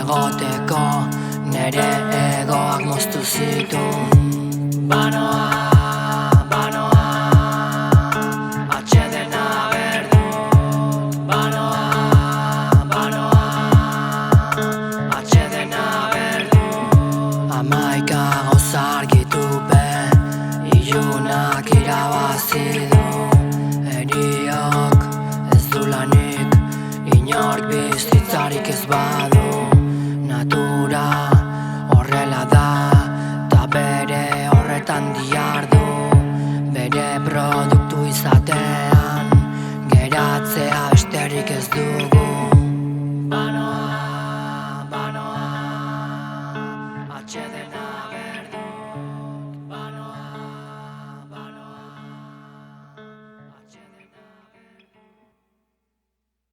egoteko nere egoak moztu zituen. Banoa, banoa, atxedena berdut. Banoa, banoa, atxedena berdut. Hamaika gauza argitupen, ilunak irabazi du. Heriok ez du lanik, inork bizitzarik ez badu.